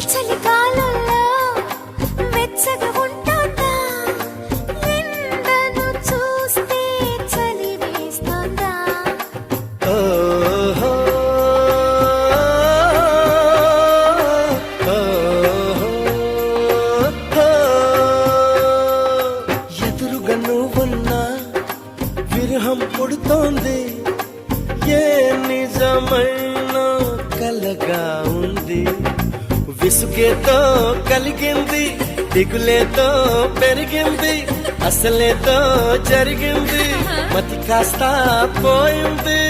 చలికాలంలో వెచ్చగా ఉంటుందా ఎండను చూస్తే చలి వేస్తుందా ఓహో, ఎదురుగా నువ్వున్నా విరహం పుడుతోంది ఏ నిజమైన కలగా ఉంది విసుగేతో కలిగింది దిగులేతో పెరిగింది అసలేతో జరిగింది మతి కాస్త పోయింది